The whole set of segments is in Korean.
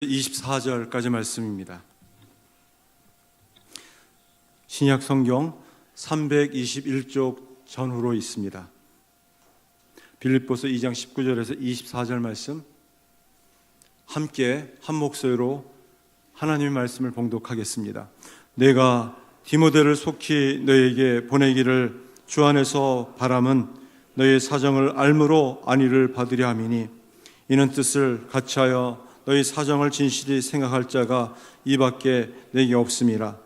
24절까지 말씀입니다. 신약 성경 321쪽 전후로 있습니다. 빌립보서 2장 19절에서 24절 말씀, 함께 한 목소리로 하나님의 말씀을 봉독하겠습니다. 내가 디모데를 속히 너에게 보내기를 주 안에서 바람은 너의 사정을 알므로 안위를 받으려 함이니, 이는 뜻을 같이하여 너희 사정을 진실히 생각할 자가 이밖에 내게 없음이라.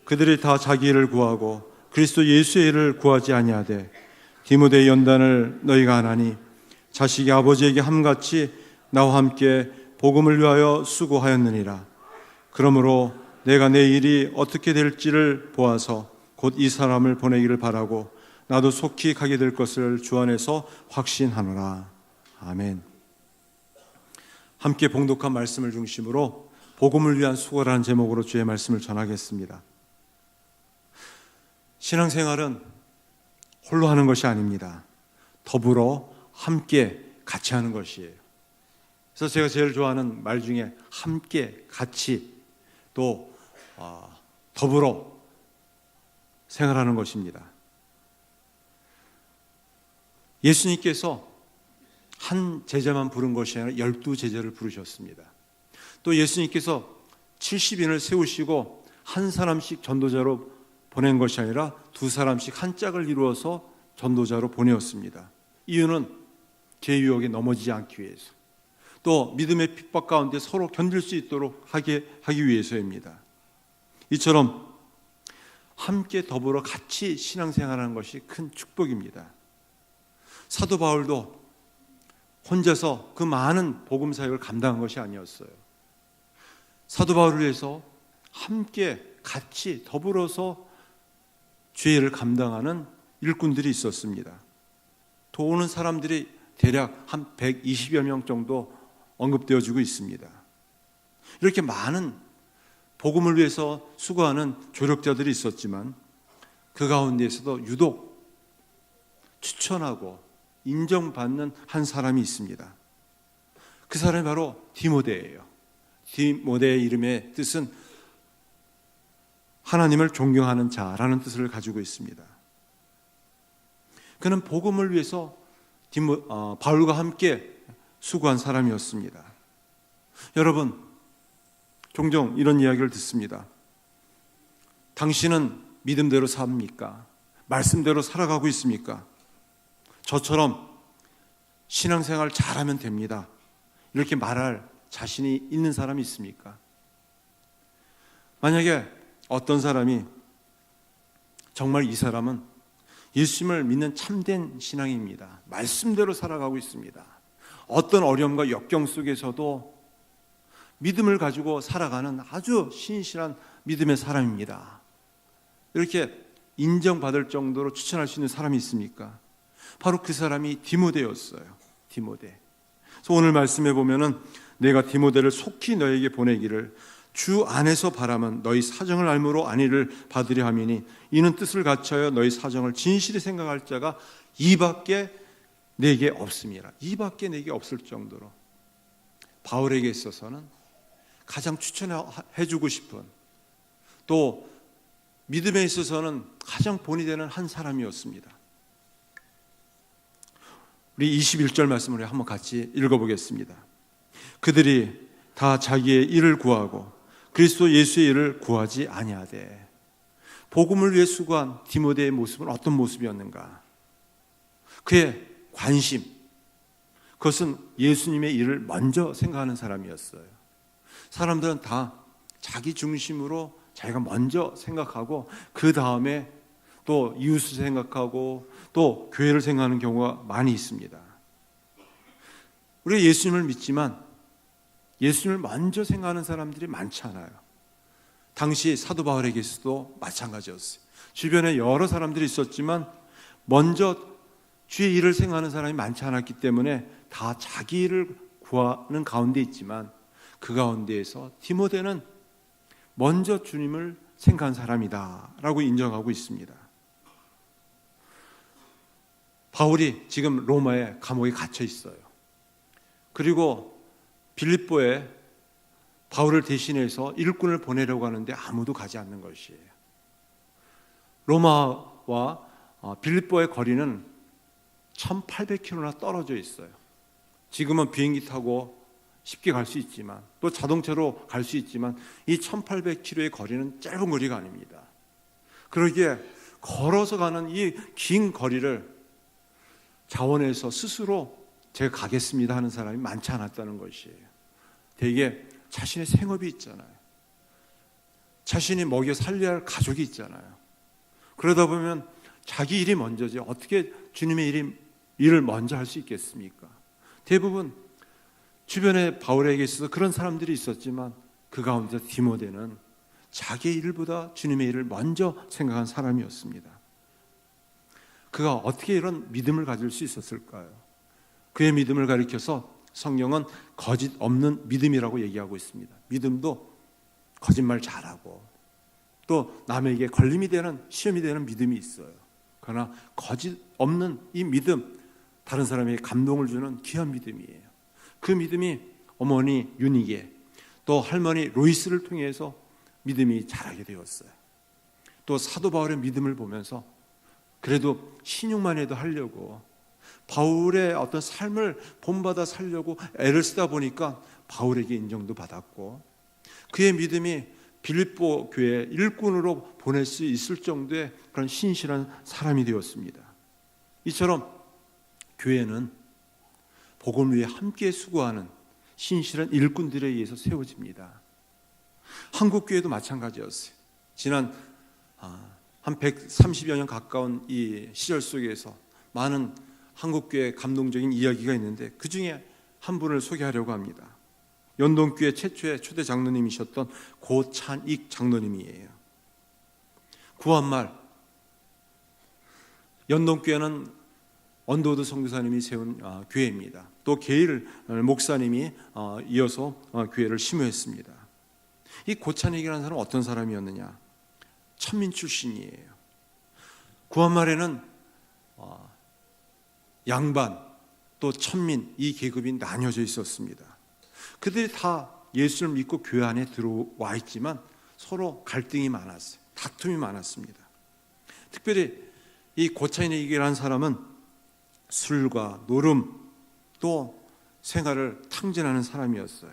그들이 다 자기 일을 구하고 그리스도 예수의 일을 구하지 아니하되 디모데의 연단을 너희가 안하니, 자식이 아버지에게 함같이 나와 함께 복음을 위하여 수고하였느니라. 그러므로 내가 내 일이 어떻게 될지를 보아서 곧 이 사람을 보내기를 바라고 나도 속히 가게 될 것을 주 안에서 확신하노라. 아멘. 함께 봉독한 말씀을 중심으로 복음을 위한 수고라는 제목으로 주의 말씀을 전하겠습니다. 신앙생활은 홀로 하는 것이 아닙니다. 더불어 함께 같이 하는 것이에요. 그래서 제가 제일 좋아하는 말 중에 함께, 같이, 또 더불어 생활하는 것입니다. 예수님께서 한 제자만 부른 것이 아니라 12제자를 부르셨습니다. 또 예수님께서 70인을 세우시고 한 사람씩 전도자로 보낸 것이 아니라 두 사람씩 한 짝을 이루어서 전도자로 보내었습니다. 이유는 죄 유혹에 넘어지지 않기 위해서, 또 믿음의 핍박 가운데 서로 견딜 수 있도록 하기 위해서입니다. 이처럼 함께 더불어 같이 신앙생활하는 것이 큰 축복입니다. 사도 바울도 혼자서 그 많은 복음 사역을 감당한 것이 아니었어요. 사도 바울을 위해서 함께 같이 더불어서 죄를 감당하는 일꾼들이 있었습니다. 도우는 사람들이 대략 한 120여 명 정도 언급되어지고 있습니다. 이렇게 많은 복음을 위해서 수고하는 조력자들이 있었지만, 그 가운데에서도 유독 추천하고 인정받는 한 사람이 있습니다. 그 사람이 바로 디모데예요. 디모데의 이름의 뜻은 하나님을 존경하는 자라는 뜻을 가지고 있습니다. 그는 복음을 위해서 바울과 함께 수고한 사람이었습니다. 여러분, 종종 이런 이야기를 듣습니다. 당신은 믿음대로 삽니까? 말씀대로 살아가고 있습니까? 저처럼 신앙생활 잘하면 됩니다, 이렇게 말할 자신이 있는 사람이 있습니까? 만약에 어떤 사람이 정말 이 사람은 예수님을 믿는 참된 신앙입니다, 말씀대로 살아가고 있습니다, 어떤 어려움과 역경 속에서도 믿음을 가지고 살아가는 아주 신실한 믿음의 사람입니다, 이렇게 인정받을 정도로 추천할 수 있는 사람이 있습니까? 바로 그 사람이 디모데였어요. 디모데. 그래서 오늘 말씀해 보면은, 내가 디모데를 속히 너에게 보내기를 주 안에서 바라면 너희 사정을 알므로 안위를 받으려 함이니, 이는 뜻을 같이하여 너희 사정을 진실히 생각할 자가 이밖에 내게 없음이라. 이밖에 내게 없을 정도로 바울에게 있어서는 가장 추천해주고 싶은, 또 믿음에 있어서는 가장 본이 되는 한 사람이었습니다. 우리 21절 말씀을 한번 같이 읽어보겠습니다. 그들이 다 자기의 일을 구하고 그리스도 예수의 일을 구하지 아니하되. 복음을 위해 수고한 디모데의 모습은 어떤 모습이었는가? 그의 관심, 그것은 예수님의 일을 먼저 생각하는 사람이었어요. 사람들은 다 자기 중심으로 자기가 먼저 생각하고, 그 다음에 또 이웃을 생각하고 또 교회를 생각하는 경우가 많이 있습니다. 우리가 예수님을 믿지만 예수님을 먼저 생각하는 사람들이 많지 않아요. 당시 사도 바울에게서도 마찬가지였어요. 주변에 여러 사람들이 있었지만 먼저 주의 일을 생각하는 사람이 많지 않았기 때문에 다 자기 일을 구하는 가운데 있지만, 그 가운데에서 디모데는 먼저 주님을 생각한 사람이다 라고 인정하고 있습니다. 바울이 지금 로마의 감옥에 갇혀 있어요. 그리고 빌립보에 바울을 대신해서 일꾼을 보내려고 하는데 아무도 가지 않는 것이에요. 로마와 빌립보의 거리는 1800km나 떨어져 있어요. 지금은 비행기 타고 쉽게 갈 수 있지만, 또 자동차로 갈 수 있지만, 이 1800km의 거리는 짧은 거리가 아닙니다. 그러기에 걸어서 가는 이 긴 거리를 자원해서 스스로 제가 가겠습니다 하는 사람이 많지 않았다는 것이에요. 대개 자신의 생업이 있잖아요. 자신이 먹여 살려야 할 가족이 있잖아요. 그러다 보면 자기 일이 먼저지 어떻게 주님의 일을 먼저 할 수 있겠습니까? 대부분 주변에 바울에게 있어서 그런 사람들이 있었지만 그 가운데 디모데는 자기의 일보다 주님의 일을 먼저 생각한 사람이었습니다. 그가 어떻게 이런 믿음을 가질 수 있었을까요? 그의 믿음을 가리켜서 성경은 거짓 없는 믿음이라고 얘기하고 있습니다. 믿음도 거짓말 잘하고 또 남에게 걸림이 되는, 시험이 되는 믿음이 있어요. 그러나 거짓 없는 이 믿음, 다른 사람에게 감동을 주는 귀한 믿음이에요. 그 믿음이 어머니 유니게, 또 할머니 로이스를 통해서 믿음이 자라게 되었어요. 또 사도 바울의 믿음을 보면서 그래도 신용만 해도 하려고, 바울의 어떤 삶을 본받아 살려고 애를 쓰다 보니까 바울에게 인정도 받았고, 그의 믿음이 빌립보 교회 일꾼으로 보낼 수 있을 정도의 그런 신실한 사람이 되었습니다. 이처럼 교회는 복음 위에 함께 수고하는 신실한 일꾼들에 의해서 세워집니다. 한국 교회도 마찬가지였어요. 지난 한 130여 년 가까운 이 시절 속에서 많은 한국교회 감동적인 이야기가 있는데 그 중에 한 분을 소개하려고 합니다. 연동교회 최초의 초대 장로님이셨던 고찬익 장로님이에요. 구한말 연동교회는 언더우드 선교사님이 세운 교회입니다. 또 게일 목사님이 이어서 교회를 심호했습니다. 이 고찬익이라는 사람은 어떤 사람이었느냐? 천민 출신이에요. 구한말에는 양반 또 천민 이 계급이 나뉘어져 있었습니다. 그들이 다 예수를 믿고 교회 안에 들어와 있지만 서로 갈등이 많았어요. 다툼이 많았습니다. 특별히 이 고찬익이라는 사람은 술과 노름 또 생활을 탕진하는 사람이었어요.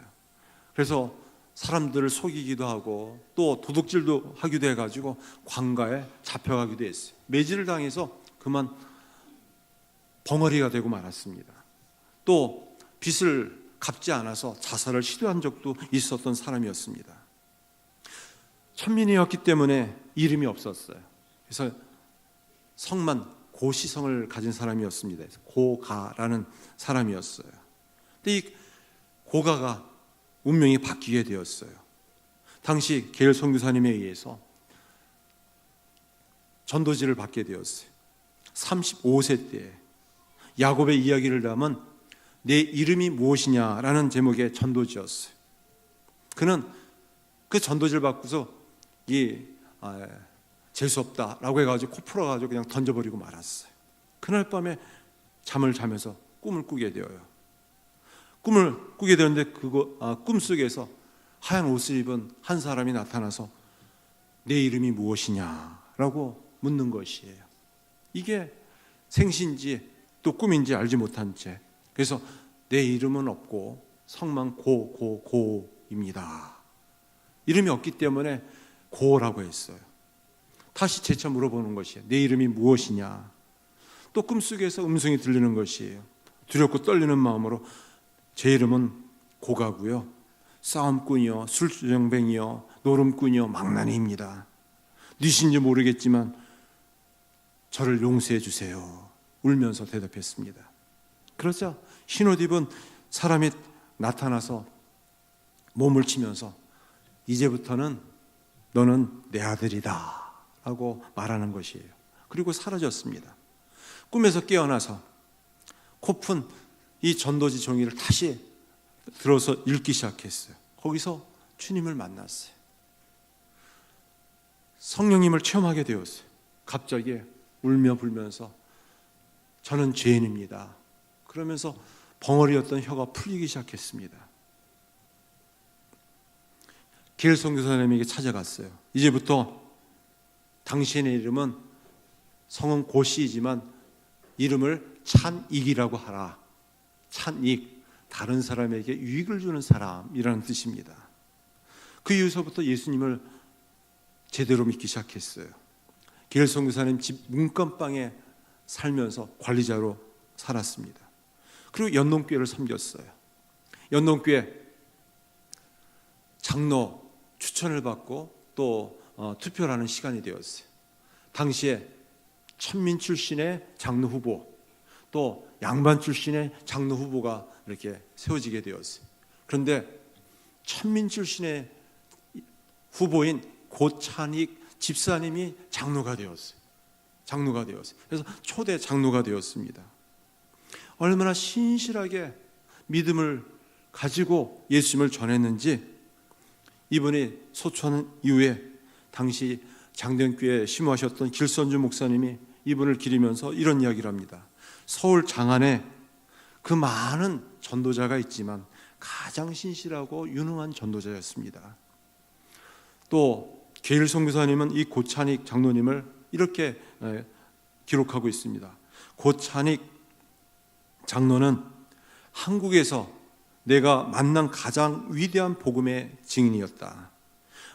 그래서 사람들을 속이기도 하고 또 도둑질도 하기도 해가지고 관가에 잡혀가기도 했어요. 매질을 당해서 그만 벙어리가 되고 말았습니다. 또 빚을 갚지 않아서 자살을 시도한 적도 있었던 사람이었습니다. 천민이었기 때문에 이름이 없었어요. 그래서 성만 고시성을 가진 사람이었습니다. 고가라는 사람이었어요. 근데 이 고가가 운명이 바뀌게 되었어요. 당시 게일 선교사님에 의해서 전도지를 받게 되었어요. 35세 때 야곱의 이야기를 담은 내 이름이 무엇이냐라는 제목의 전도지였어요. 그는 그 전도지를 받고서 재수 없다라고 해가지고 코 풀어가지고 그냥 던져버리고 말았어요. 그날 밤에 잠을 자면서 꿈을 꾸게 되어요. 꿈을 꾸게 되는데 꿈속에서 하얀 옷을 입은 한 사람이 나타나서 내 이름이 무엇이냐라고 묻는 것이에요. 이게 생신지 또 꿈인지 알지 못한 채, 그래서 내 이름은 없고 성만 고입니다. 이름이 없기 때문에 고라고 했어요. 다시 재차 물어보는 것이에요. 내 이름이 무엇이냐? 또 꿈속에서 음성이 들리는 것이에요. 두렵고 떨리는 마음으로 제 이름은 고가고요, 싸움꾼이요, 술주정뱅이요, 노름꾼이요, 망나니입니다. 누신지 모르겠지만 저를 용서해 주세요. 울면서 대답했습니다. 그러자 흰옷 입은 사람이 나타나서 몸을 치면서 이제부터는 너는 내 아들이다 라고 말하는 것이에요. 그리고 사라졌습니다. 꿈에서 깨어나서 코푼 이 전도지 종이를 다시 들어서 읽기 시작했어요. 거기서 주님을 만났어요. 성령님을 체험하게 되었어요. 갑자기 울며 불면서 저는 죄인입니다. 그러면서 벙어리였던 혀가 풀리기 시작했습니다. 게일 선교사님에게 찾아갔어요. 이제부터 당신의 이름은 성은 고시이지만 이름을 찬익이라고 하라. 찬익, 다른 사람에게 유익을 주는 사람이라는 뜻입니다. 그 이후서부터 예수님을 제대로 믿기 시작했어요. 게일 선교사님 집 문간방에 살면서 관리자로 살았습니다. 그리고 연동교회를 섬겼어요. 연동교회 장로 추천을 받고 또 투표를 하는 시간이 되었어요. 당시에 천민 출신의 장로 후보, 또 양반 출신의 장로 후보가 이렇게 세워지게 되었어요. 그런데 천민 출신의 후보인 고찬익 집사님이 장로가 되었어요. 장로가 되었어요. 그래서 초대 장로가 되었습니다. 얼마나 신실하게 믿음을 가지고 예수님을 전했는지 이분이 소천 이후에 당시 장대교회에 심호하셨던 길선주 목사님이 이분을 기리면서 이런 이야기를 합니다. 서울 장안에 그 많은 전도자가 있지만 가장 신실하고 유능한 전도자였습니다. 또 게일 선교사님은 이 고찬익 장로님을 이렇게 기록하고 있습니다. 고찬익 장로는 한국에서 내가 만난 가장 위대한 복음의 증인이었다.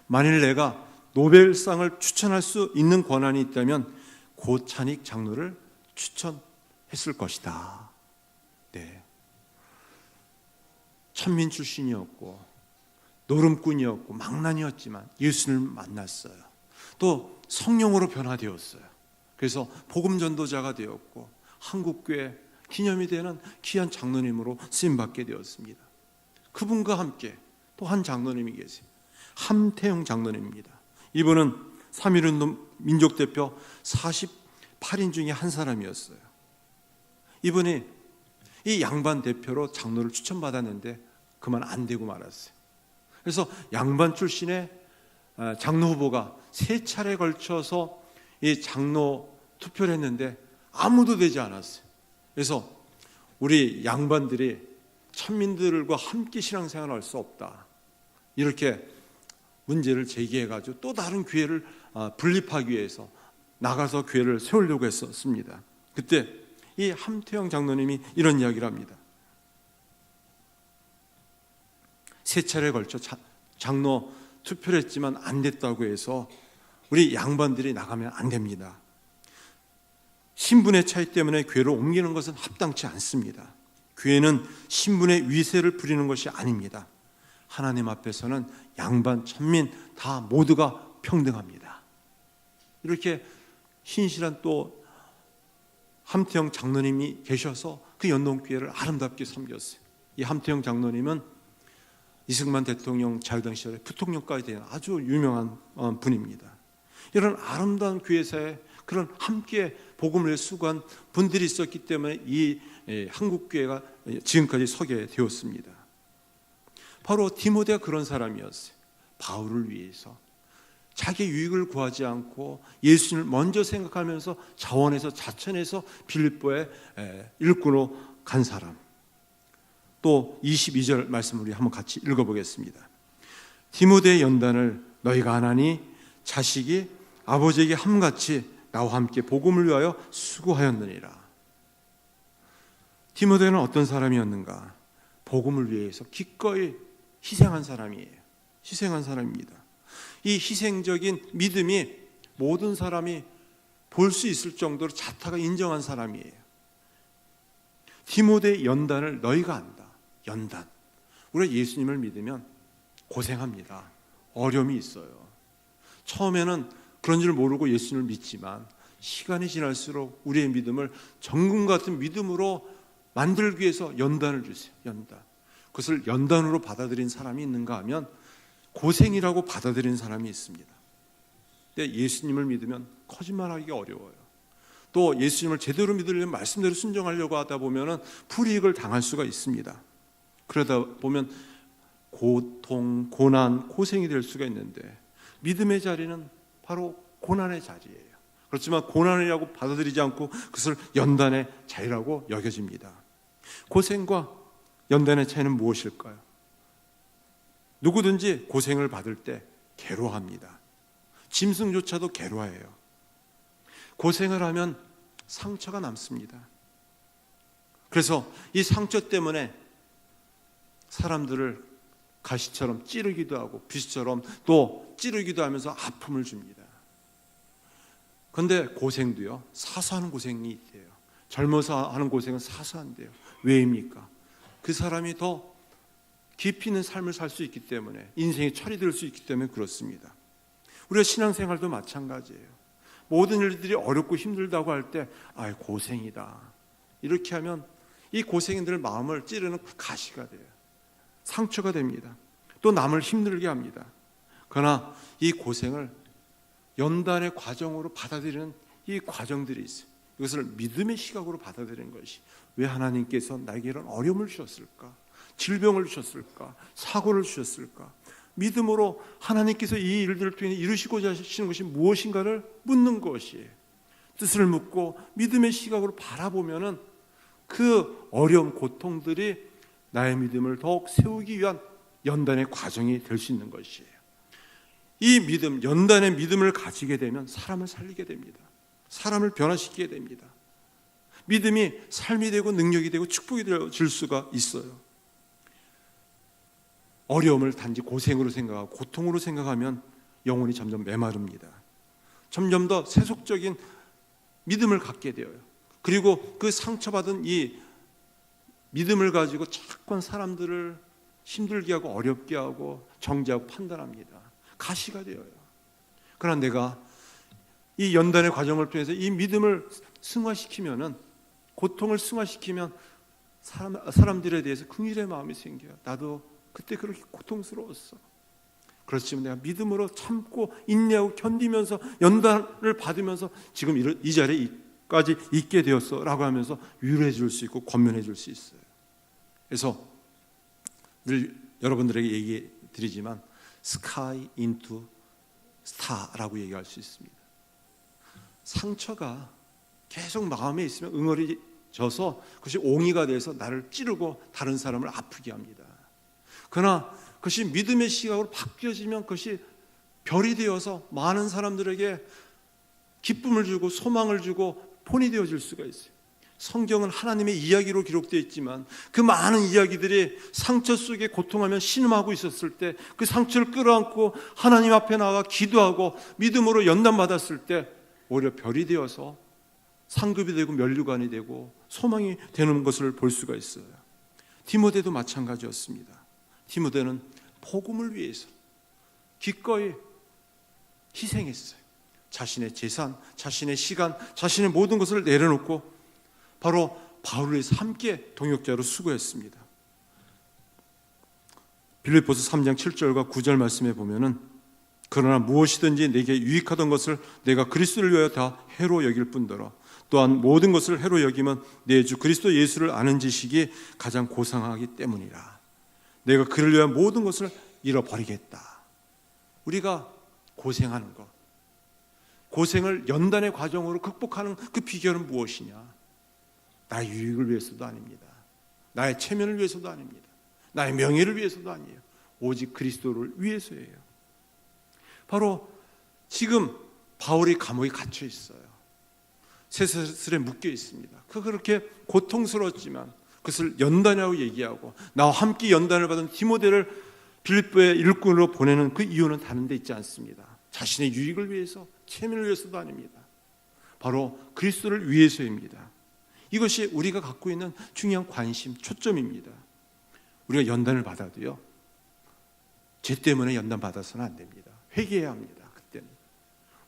만일 내가 노벨상을 추천할 수 있는 권한이 있다면 고찬익 장로를 추천했을 것이다. 네. 천민 출신이었고 노름꾼이었고 망난이었지만 예수님을 만났어요. 또 성령으로 변화되었어요. 그래서 복음 전도자가 되었고 한국교회 기념이 되는 귀한 장로님으로 쓰임받게 되었습니다. 그분과 함께 또 한 장로님이 계세요. 함태영 장로님입니다. 이분은 3.1운동 민족대표 48인 중에 한 사람이었어요. 이분이 이 양반 대표로 장로를 추천받았는데 그만 안 되고 말았어요. 그래서 양반 출신의 장로 후보가 3차례 걸쳐서 이 장로 투표를 했는데 아무도 되지 않았어요. 그래서 우리 양반들이 천민들과 함께 신앙생활을 할 수 없다. 이렇게 문제를 제기해가지고 또 다른 교회를 분립하기 위해서 나가서 교회를 세우려고 했었습니다. 그때 이 함태영 장로님이 이런 이야기를 합니다. 3차례에 걸쳐 장로 투표를 했지만 안 됐다고 해서 우리 양반들이 나가면 안 됩니다. 신분의 차이 때문에 교회를 옮기는 것은 합당치 않습니다. 교회는 신분의 위세를 부리는 것이 아닙니다. 하나님 앞에서는 양반, 천민 다 모두가 평등합니다. 이렇게 신실한 또 함태영 장로님이 계셔서 그 연동교회를 아름답게 섬겼어요. 이 함태영 장로님은 이승만 대통령 자유당 시절에 부통령까지 된 아주 유명한 분입니다. 이런 아름다운 교회사에 그런 함께 복음을 수고한 분들이 있었기 때문에 이 한국교회가 지금까지 서게 되었습니다. 바로 디모데가 그런 사람이었어요. 바울을 위해서 자기 유익을 구하지 않고 예수님을 먼저 생각하면서 자원해서 자천해서 빌립보에 일꾼으로 간 사람. 또 22절 말씀을 우리 한번 같이 읽어보겠습니다. 디모데의 연단을 너희가 하나니 자식이 아버지에게 함같이 나와 함께 복음을 위하여 수고하였느니라. 디모데는 어떤 사람이었는가? 복음을 위해서 기꺼이 희생한 사람이에요. 희생한 사람입니다. 이 희생적인 믿음이 모든 사람이 볼 수 있을 정도로 자타가 인정한 사람이에요. 디모데의 연단을 너희가 안다. 연단. 우리가 예수님을 믿으면 고생합니다. 어려움이 있어요. 처음에는 그런 줄 모르고 예수님을 믿지만 시간이 지날수록 우리의 믿음을 정금 같은 믿음으로 만들기 위해서 연단을 주세요. 연단. 그것을 연단으로 받아들인 사람이 있는가 하면 고생이라고 받아들인 사람이 있습니다. 근데 예수님을 믿으면 거짓말하기가 어려워요. 또 예수님을 제대로 믿으려면 말씀대로 순종하려고 하다 보면 불이익을 당할 수가 있습니다. 그러다 보면 고통, 고난, 고생이 될 수가 있는데 믿음의 자리는 바로 고난의 자리예요. 그렇지만 고난이라고 받아들이지 않고 그것을 연단의 자리라고 여겨집니다. 고생과 연단의 차이는 무엇일까요? 누구든지 고생을 받을 때 괴로워합니다. 짐승조차도 괴로워해요. 고생을 하면 상처가 남습니다. 그래서 이 상처 때문에 사람들을 가시처럼 찌르기도 하고 빗처럼 또 찌르기도 하면서 아픔을 줍니다. 그런데 고생도요, 사서 하는 고생이 있대요. 젊어서 하는 고생은 사소한데요. 왜입니까? 그 사람이 더 깊이 있는 삶을 살 수 있기 때문에, 인생의 철이 들 수 있기 때문에 그렇습니다. 우리가 신앙생활도 마찬가지예요. 모든 일들이 어렵고 힘들다고 할 때 고생이다 이렇게 하면 이 고생인들 마음을 찌르는 가시가 돼요. 상처가 됩니다. 또 남을 힘들게 합니다. 그러나 이 고생을 연단의 과정으로 받아들이는 이 과정들이 있어요. 이것을 믿음의 시각으로 받아들이는 것이, 왜 하나님께서 나에게 이런 어려움을 주셨을까? 질병을 주셨을까? 사고를 주셨을까? 믿음으로 하나님께서 이 일들을 통해 이루시고자 하시는 것이 무엇인가를 묻는 것이에요. 뜻을 묻고 믿음의 시각으로 바라보면은 그 어려움, 고통들이 나의 믿음을 더욱 세우기 위한 연단의 과정이 될 수 있는 것이에요. 이 믿음, 연단의 믿음을 가지게 되면 사람을 살리게 됩니다. 사람을 변화시키게 됩니다. 믿음이 삶이 되고 능력이 되고 축복이 되어질 수가 있어요. 어려움을 단지 고생으로 생각하고 고통으로 생각하면 영혼이 점점 메마릅니다. 점점 더 세속적인 믿음을 갖게 되어요. 그리고 그 상처받은 이 믿음을 가지고 자꾸 사람들을 힘들게 하고 어렵게 하고 정죄하고 판단합니다. 가시가 되어요. 그러나 내가 이 연단의 과정을 통해서 이 믿음을 승화시키면은, 고통을 승화시키면 사람들에 대해서 긍휼의 마음이 생겨요. 나도 그때 그렇게 고통스러웠어. 그렇지만 내가 믿음으로 참고 인내하고 견디면서 연단을 받으면서 지금 이 자리에까지 있게 되었어 라고 하면서 위로해 줄 수 있고 권면해 줄 수 있어요. 그래서 늘 여러분들에게 얘기해 드리지만 sky into star라고 얘기할 수 있습니다. 상처가 계속 마음에 있으면 응어리져서 그것이 옹이가 돼서 나를 찌르고 다른 사람을 아프게 합니다. 그러나 그것이 믿음의 시각으로 바뀌어지면 그것이 별이 되어서 많은 사람들에게 기쁨을 주고 소망을 주고 본이 되어질 수가 있어요. 성경은 하나님의 이야기로 기록되어 있지만 그 많은 이야기들이 상처 속에 고통하며 신음하고 있었을 때 그 상처를 끌어안고 하나님 앞에 나가 기도하고 믿음으로 연단받았을 때 오히려 별이 되어서 상급이 되고 면류관이 되고 소망이 되는 것을 볼 수가 있어요. 디모데도 마찬가지였습니다. 디모데는 복음을 위해서 기꺼이 희생했어요. 자신의 재산, 자신의 시간, 자신의 모든 것을 내려놓고 바로 바울을 위해서 함께 동역자로 수고했습니다. 빌립보서 3장 7절과 9절 말씀에 보면은 그러나 무엇이든지 내게 유익하던 것을 내가 그리스도를 위하여 다 해로 여길 뿐더러 또한 모든 것을 해로 여기면 내 주 그리스도 예수를 아는 지식이 가장 고상하기 때문이라. 내가 그를 위한 모든 것을 잃어버리겠다. 우리가 고생하는 것, 고생을 연단의 과정으로 극복하는 그 비결은 무엇이냐? 나의 유익을 위해서도 아닙니다. 나의 체면을 위해서도 아닙니다. 나의 명예를 위해서도 아니에요. 오직 그리스도를 위해서예요. 바로 지금 바울이 감옥에 갇혀 있어요. 쇠사슬에 묶여 있습니다. 그렇게 고통스러웠지만 그것을 연단이라고 얘기하고 나와 함께 연단을 받은 디모데를 빌립보의 일꾼으로 보내는 그 이유는 다른 데 있지 않습니다. 자신의 유익을 위해서, 체면을 위해서도 아닙니다. 바로 그리스도를 위해서입니다. 이것이 우리가 갖고 있는 중요한 관심, 초점입니다. 우리가 연단을 받아도요, 죄 때문에 연단받아서는 안 됩니다. 회개해야 합니다. 그때는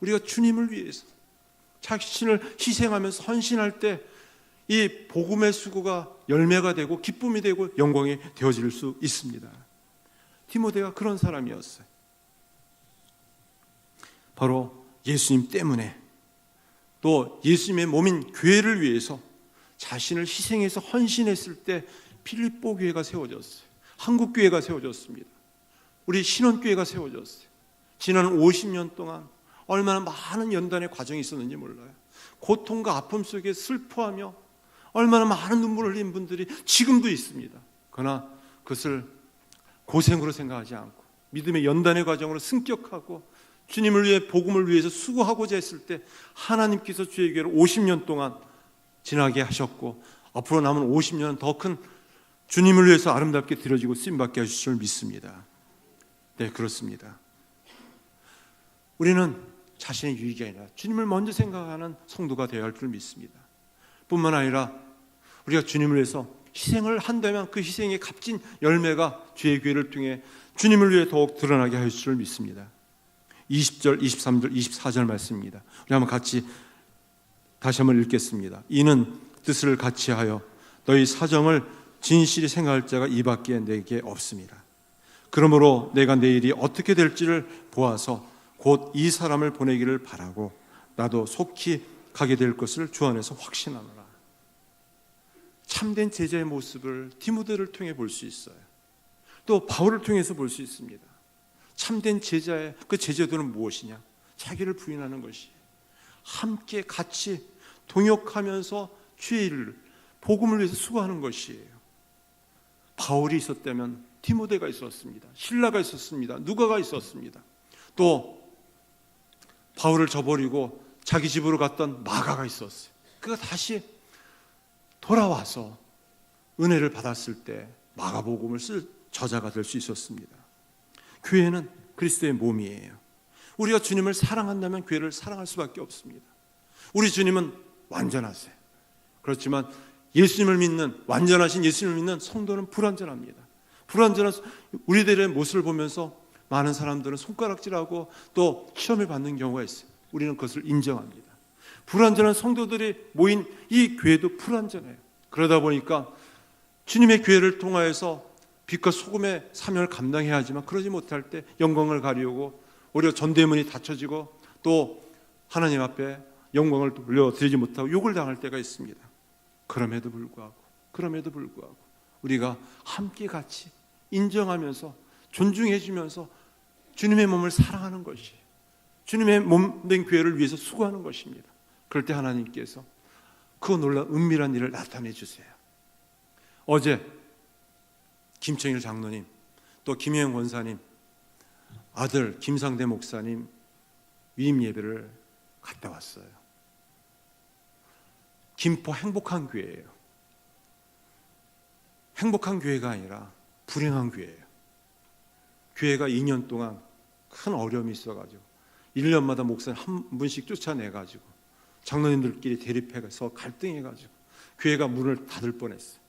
우리가 주님을 위해서 자신을 희생하면서 헌신할 때 이 복음의 수고가 열매가 되고 기쁨이 되고 영광이 되어질 수 있습니다. 디모데가 그런 사람이었어요. 바로 예수님 때문에, 또 예수님의 몸인 교회를 위해서 자신을 희생해서 헌신했을 때 필립보 교회가 세워졌어요. 한국 교회가 세워졌습니다. 우리 신원교회가 세워졌어요. 지난 50년 동안 얼마나 많은 연단의 과정이 있었는지 몰라요. 고통과 아픔 속에 슬퍼하며 얼마나 많은 눈물을 흘린 분들이 지금도 있습니다. 그러나 그것을 고생으로 생각하지 않고 믿음의 연단의 과정으로 승격하고 주님을 위해 복음을 위해서 수고하고자 했을 때 하나님께서 주의 교회를 50년 동안 지나게 하셨고 앞으로 남은 50년은 더 큰 주님을 위해서 아름답게 드려지고 쓰임받게 하실 줄 믿습니다. 네, 그렇습니다. 우리는 자신의 유익이 아니라 주님을 먼저 생각하는 성도가 되어야 할 줄 믿습니다. 뿐만 아니라 우리가 주님을 위해서 희생을 한다면 그 희생의 값진 열매가 주의 교회를 통해 주님을 위해 더욱 드러나게 하실 줄 믿습니다. 20절, 23절, 24절 말씀입니다. 우리 한번 같이 다시 한번 읽겠습니다. 이는 뜻을 같이 하여 너희 사정을 진실히 생각할 자가 이밖에 내게 없습니다. 그러므로 내가 내일이 어떻게 될지를 보아서 곧 이 사람을 보내기를 바라고 나도 속히 가게 될 것을 주 안에서 확신하노라. 참된 제자의 모습을 디모데를 통해 볼 수 있어요. 또 바울을 통해서 볼 수 있습니다. 참된 제자의 그 제자들은 무엇이냐? 자기를 부인하는 것이 함께 같이 동역하면서 주의 일을 복음을 위해서 수고하는 것이에요. 바울이 있었다면 디모데가 있었습니다. 실라가 있었습니다. 누가가 있었습니다. 또 바울을 저버리고 자기 집으로 갔던 마가가 있었어요. 그가 다시 돌아와서 은혜를 받았을 때 마가복음을 쓸 저자가 될 수 있었습니다. 교회는 그리스도의 몸이에요. 우리가 주님을 사랑한다면 교회를 사랑할 수밖에 없습니다. 우리 주님은 완전하세요. 그렇지만 예수님을 믿는, 완전하신 예수님을 믿는 성도는 불완전합니다. 불완전한 우리들의 모습을 보면서 많은 사람들은 손가락질하고 또 시험을 받는 경우가 있어요. 우리는 그것을 인정합니다. 불완전한 성도들이 모인 이 교회도 불완전해요. 그러다 보니까 주님의 교회를 통하여서 빛과 소금의 사명을 감당해야 하지만 그러지 못할 때 영광을 가리우고 오히려 전대문이 닫혀지고 또 하나님 앞에 영광을 돌려드리지 못하고 욕을 당할 때가 있습니다. 그럼에도 불구하고 우리가 함께 같이 인정하면서 존중해주면서 주님의 몸을 사랑하는 것이 주님의 몸된 교회를 위해서 수고하는 것입니다. 그럴 때 하나님께서 그 놀라운 은밀한 일을 나타내 주세요. 어제 김청일 장로님 또 김혜영 권사님 아들 김상대 목사님 위임 예배를 갔다 왔어요. 김포 행복한 교회예요. 행복한 교회가 아니라 불행한 교회예요. 교회가 2년 동안 큰 어려움이 있어가지고 1년마다 목사님 한 분씩 쫓아내가지고 장로님들끼리 대립해서 갈등해가지고 교회가 문을 닫을 뻔했어요.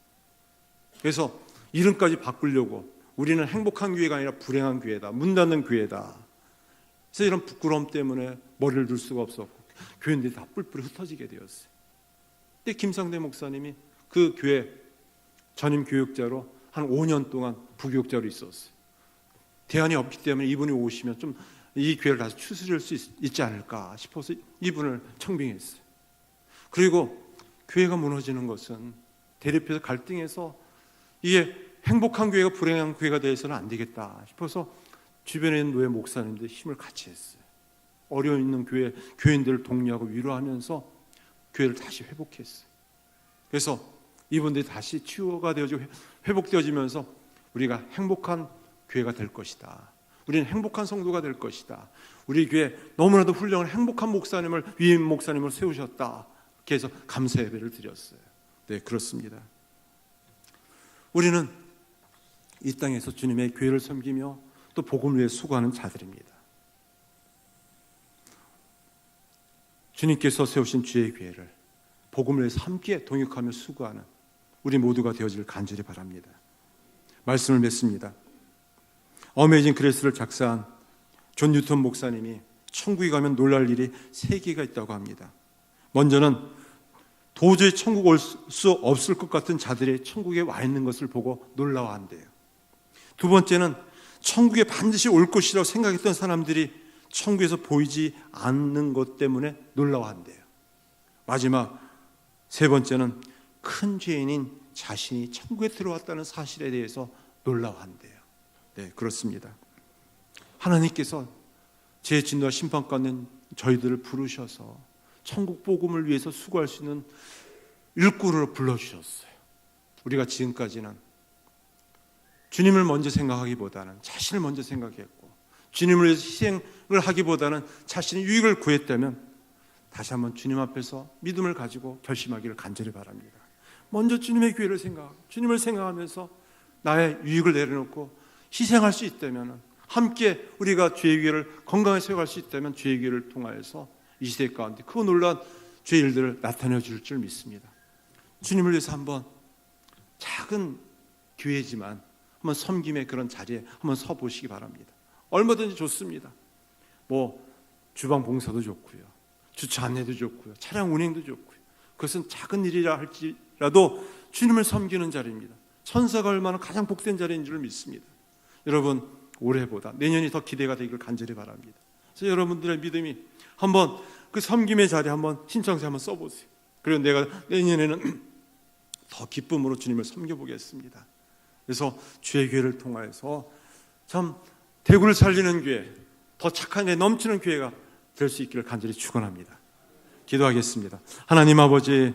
그래서 이름까지 바꾸려고 우리는 행복한 교회가 아니라 불행한 교회다, 문 닫는 교회다. 그래서 이런 부끄러움 때문에 머리를 둘 수가 없었고 교인들이 다 뿔뿔이 흩어지게 되었어요. 근데 김상대 목사님이 그 교회 전임 교육자로 한 5년 동안 부교육자로 있었어요. 대안이 없기 때문에 이분이 오시면 좀 이 교회를 다시 추스릴 수 있지 않을까 싶어서 이분을 청빙했어요. 그리고 교회가 무너지는 것은 대립해서 갈등해서 이게 행복한 교회가 불행한 교회가 되어서는 안 되겠다 싶어서 주변에 있는 노예 목사님들 힘을 같이 했어요. 어려움 있는 교인들을 독려하고 위로하면서 교회를 다시 회복했어요. 그래서 이분들이 다시 치유가 되어지고 회복되어지면서 우리가 행복한 교회가 될 것이다. 우리는 행복한 성도가 될 것이다. 우리 교회 너무나도 훌륭한 행복한 목사님을 위임 목사님을 세우셨다. 이렇게 해서 감사 예배를 드렸어요. 네, 그렇습니다. 우리는 이 땅에서 주님의 교회를 섬기며 또 복음을 위해 수고하는 자들입니다. 주님께서 세우신 주의 교회를 복음을 위해서 함께 동역하며 수고하는 우리 모두가 되어질 간절히 바랍니다. 말씀을 맺습니다. 어메이징 그레이스를 작사한 존 뉴턴 목사님이 천국에 가면 놀랄 일이 3개가 있다고 합니다. 먼저는 도저히 천국 올 수 없을 것 같은 자들이 천국에 와 있는 것을 보고 놀라워한대요. 두 번째는 천국에 반드시 올 것이라고 생각했던 사람들이 천국에서 보이지 않는 것 때문에 놀라워한대요. 마지막 세 번째는 큰 죄인인 자신이 천국에 들어왔다는 사실에 대해서 놀라워한대요. 네, 그렇습니다. 하나님께서 제 진노와 심판받는 저희들을 부르셔서 천국 복음을 위해서 수고할 수 있는 일꾼으로 불러주셨어요. 우리가 지금까지는 주님을 먼저 생각하기보다는 자신을 먼저 생각했고 주님을 위해서 희생을 하기보다는 자신의 유익을 구했다면 다시 한번 주님 앞에서 믿음을 가지고 결심하기를 간절히 바랍니다. 먼저 주님의 교회를 생각하고 주님을 생각하면서 나의 유익을 내려놓고 희생할 수 있다면, 함께 우리가 주의 교회를 건강하게 세워갈 수 있다면 주의 교회를 통하여서 이 시대 가운데 크고 놀라운 주의 일들을 나타내 줄 줄 믿습니다. 주님을 위해서 한번 작은 교회지만 한번 섬김의 그런 자리에 한번 서 보시기 바랍니다. 얼마든지 좋습니다. 주방 봉사도 좋고요, 주차 안내도 좋고요, 차량 운행도 좋고요. 그것은 작은 일이라 할지라도 주님을 섬기는 자리입니다. 천사가 얼마나 가장 복된 자리인 줄 믿습니다. 여러분, 올해보다 내년이 더 기대가 되기를 간절히 바랍니다. 그래서 여러분들의 믿음이 한번 그 섬김의 자리에 한번 신청서 한번 써보세요. 그리고 내가 내년에는 더 기쁨으로 주님을 섬겨보겠습니다. 그래서 주의 교회를 통하여서 참 대구를 살리는 교회, 더 착한 애 넘치는 교회가 될 수 있기를 간절히 축원합니다. 기도하겠습니다. 하나님 아버지,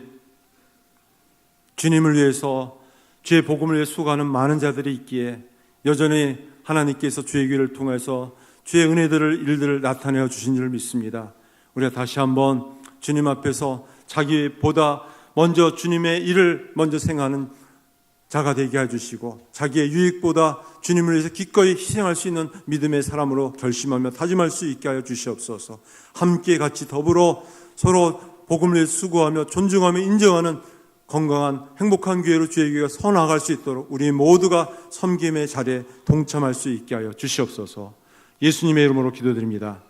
주님을 위해서 주의 복음을 위해 수고하는 많은 자들이 있기에 여전히 하나님께서 주의 교회를 통해서 주의 은혜들을 일들을 나타내어 주신 줄 믿습니다. 우리가 다시 한번 주님 앞에서 자기보다 먼저 주님의 일을 먼저 생각하는 자가 되게 해주시고 자기의 유익보다 주님을 위해서 기꺼이 희생할 수 있는 믿음의 사람으로 결심하며 다짐할 수 있게 하여 주시옵소서. 함께 같이 더불어 서로 복음을 위해 수고하며 존중하며 인정하는 건강한 행복한 교회로 주의 교회가 서나갈 수 있도록 우리 모두가 섬김의 자리에 동참할 수 있게 하여 주시옵소서. 예수님의 이름으로 기도드립니다.